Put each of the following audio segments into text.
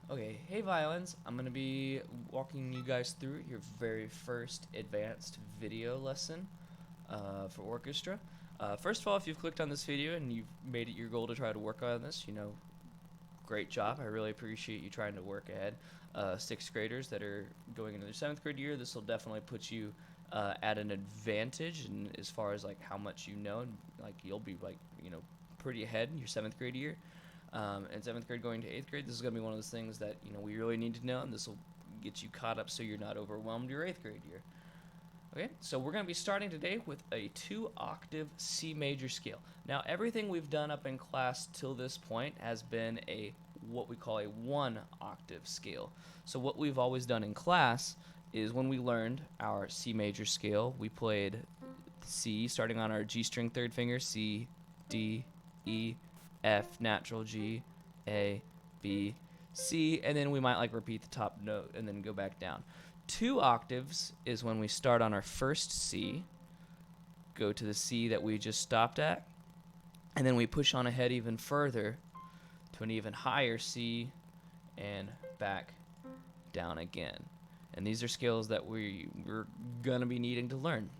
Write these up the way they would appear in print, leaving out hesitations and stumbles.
Okay, hey Violins, I'm going to be walking you guys through your very first advanced video lesson for orchestra. First of all, if you've clicked on this video and you've made it your goal to try to work on this, great job. I really appreciate you trying to work ahead. Sixth graders that are going into their seventh grade year, this will definitely put you at an advantage and as far as like how much you know, and like you'll be pretty ahead in your seventh grade year. And seventh grade going to eighth grade, this is going to be one of those things that we really need to know, and this will get you caught up so you're not overwhelmed your eighth grade year. Okay, so we're going to be starting today with a 2-octave C major scale. Now, everything we've done up in class till this point has been what we call a 1-octave scale. So what we've always done in class is when we learned our C major scale, we played C starting on our G string third finger, C, D, E, F, natural G, A, B, C, and then we might repeat the top note and then go back down. 2 octaves is when we start on our first C, go to the C that we just stopped at, and then we push on ahead even further to an even higher C and back down again. And these are scales that we're going to be needing to learn.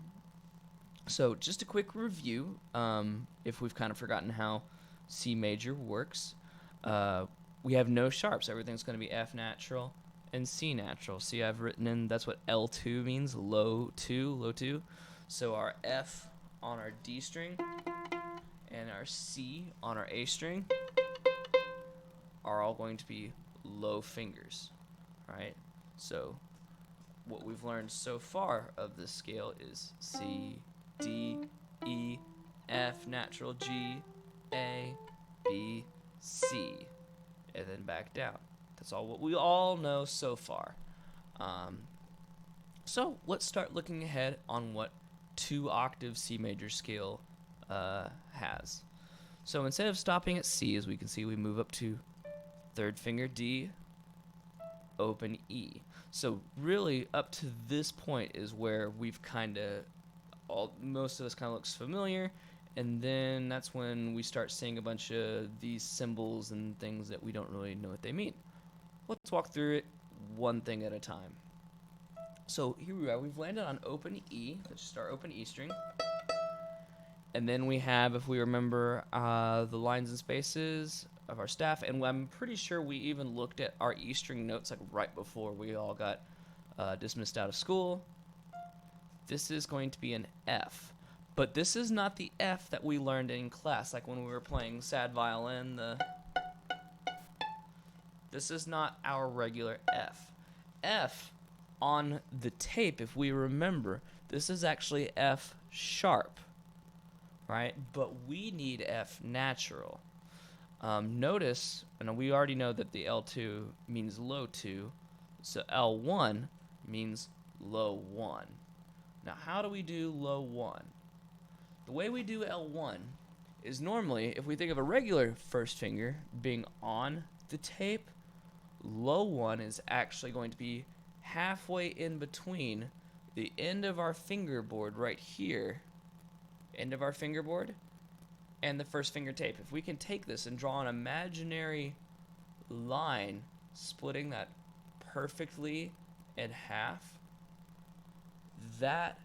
So just a quick review, if we've kind of forgotten how C major works. We have no sharps. Everything's going to be F natural and C natural. See, I've written in, that's what L2 means, low 2. So our F on our D string and our C on our A string are all going to be low fingers, right? So what we've learned so far of this scale is C, D, E, F, natural G, A, B, C, and then back down. That's all what we all know so far. So let's start looking ahead on what 2-octave C major scale has. So instead of stopping at C, as we can see, we move up to third finger D, open E. So really, up to this point is where we've most of this kind of looks familiar, and then that's when we start seeing a bunch of these symbols and things that we don't really know what they mean. Let's walk through it one thing at a time. So here we are. We've landed on open E. Let's just start open E string. And then we have, if we remember, the lines and spaces of our staff. And I'm pretty sure we even looked at our E string notes right before we all got dismissed out of school. This is going to be an F. But this is not the F that we learned in class, like when we were playing sad violin. This is not our regular F. F on the tape, if we remember, this is actually F sharp, right? But we need F natural. Notice, and we already know that the L2 means low 2, so L1 means low 1. Now, how do we do low 1? The way we do L1 is normally, if we think of a regular first finger being on the tape, low 1 is actually going to be halfway in between the end of our fingerboard right here, end of our fingerboard, and the first finger tape. If we can take this and draw an imaginary line splitting that perfectly in half, that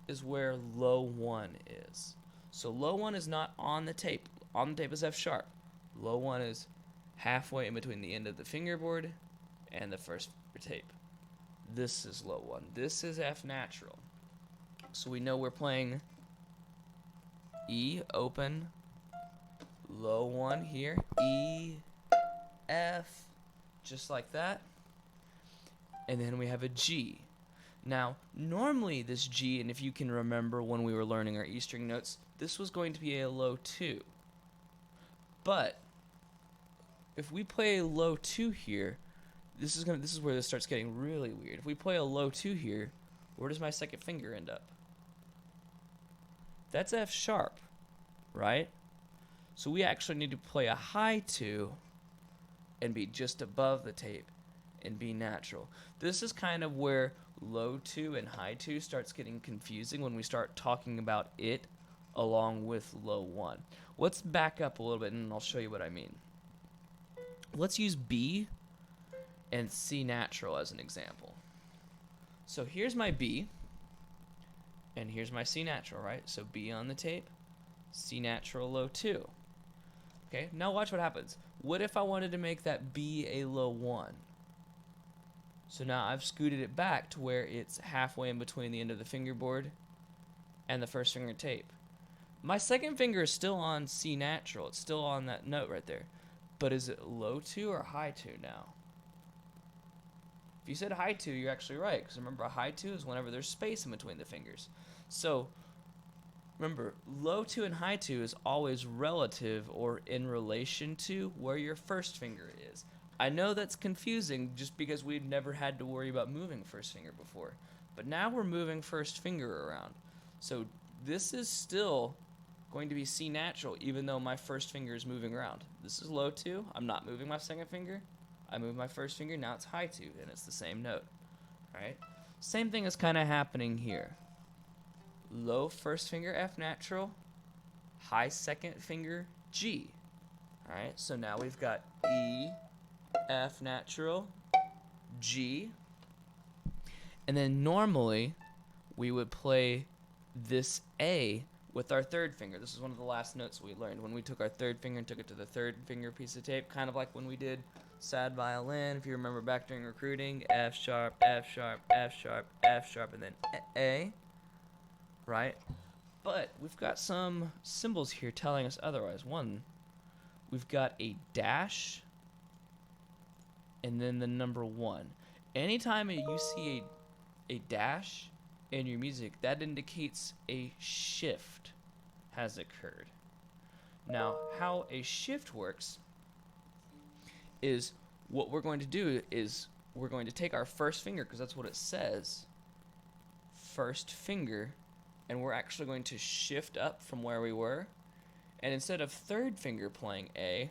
is where low 1 is. So low 1 is not on the tape. On the tape is F sharp. Low 1 is halfway in between the end of the fingerboard and the first tape. This is low 1. This is F natural. So we know we're playing E, open, low 1 here, E, F, just like that. And then we have a G. Now, normally this G, and if you can remember when we were learning our E string notes, this was going to be a low 2. But if we play a low 2 here, this is where this starts getting really weird. If we play a low 2 here, where does my second finger end up? That's F sharp, right? So we actually need to play a high 2 and be just above the tape and be natural. This is kind of where low 2 and high 2 starts getting confusing when we start talking about it along with low 1. Let's back up a little bit and I'll show you what I mean. Let's use B and C natural as an example. So here's my B, and here's my C natural, right? So B on the tape, C natural low 2. Okay, now watch what happens. What if I wanted to make that B a low 1? So now I've scooted it back to where it's halfway in between the end of the fingerboard and the first finger tape. My second finger is still on C natural. It's still on that note right there. But is it low 2 or high 2 now? If you said high 2, you're actually right. Because remember, a high 2 is whenever there's space in between the fingers. So remember, low 2 and high 2 is always relative or in relation to where your first finger is. I know that's confusing just because we've never had to worry about moving first finger before. But now we're moving first finger around. So this is still going to be C natural even though my first finger is moving around. This is low 2. I'm not moving my second finger. I move my first finger. Now it's high 2 and it's the same note. Alright? Same thing is kind of happening here. Low first finger F natural, high second finger G. Alright, so now we've got E, F natural, G. And then normally we would play this A with our third finger. This is one of the last notes we learned when we took our third finger and took it to the third finger piece of tape, kind of like when we did sad violin, if you remember back during recruiting, F sharp, F sharp, F sharp, F sharp, and then A. Right? But we've got some symbols here telling us otherwise. One, we've got a dash and then the number 1. Anytime you see a dash in your music, that indicates a shift has occurred. Now, how a shift works is what we're going to do is we're going to take our first finger, because that's what it says, first finger, and we're actually going to shift up from where we were. And instead of third finger playing A,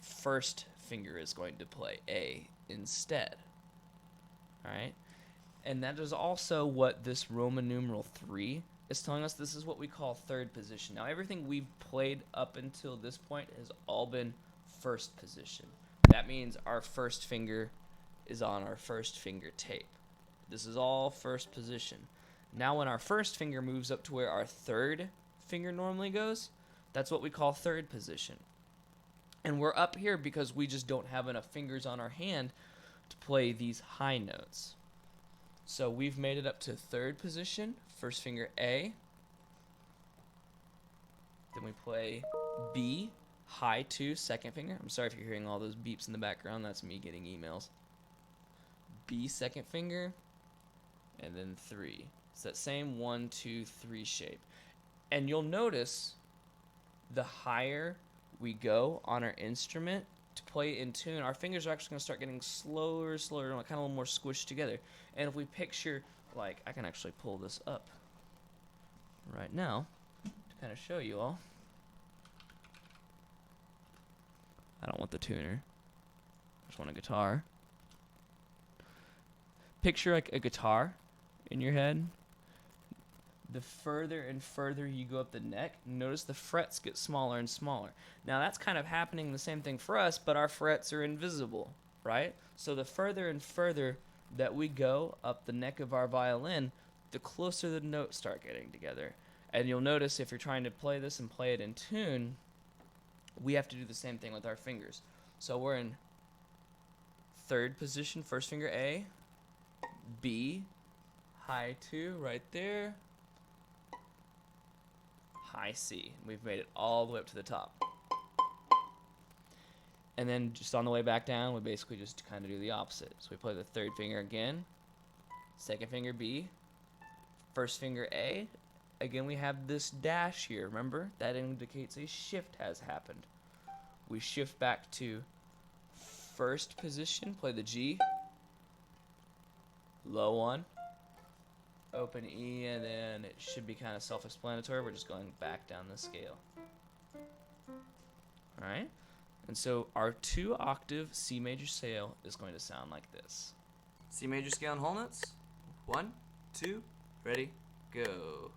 first finger is going to play A instead. Alright? And that is also what this Roman numeral 3 is telling us. This is what we call third position. Now, everything we've played up until this point has all been first position. That means our first finger is on our first finger tape. This is all first position. Now when our first finger moves up to where our third finger normally goes, that's what we call third position. And we're up here because we just don't have enough fingers on our hand to play these high notes. So we've made it up to third position, first finger A. Then we play B, high 2, second finger. I'm sorry if you're hearing all those beeps in the background. That's me getting emails. B, second finger, and then 3. It's that same 1, 2, 3 shape. And you'll notice the higher we go on our instrument to play in tune, our fingers are actually going to start getting slower, kind of a little more squished together. And if we picture, like, I can actually pull this up right now to kind of show you all. I don't want the tuner. I just want a guitar. Picture like a guitar in your head. The further and further you go up the neck, notice the frets get smaller and smaller. Now that's kind of happening the same thing for us, but our frets are invisible, right? So the further and further that we go up the neck of our violin, the closer the notes start getting together. And you'll notice if you're trying to play this and play it in tune, we have to do the same thing with our fingers. So we're in third position, first finger A, B, high 2 right there, high C. We've made it all the way up to the top. And then just on the way back down, we basically just kind of do the opposite. So we play the third finger again, second finger B, first finger A. Again, we have this dash here. Remember, that indicates a shift has happened. We shift back to first position, play the G, low 1, open E, and then it should be kind of self-explanatory. We're just going back down the scale. Alright? And so our 2-octave C major scale is going to sound like this. C major scale and whole notes. 1, 2, ready, go.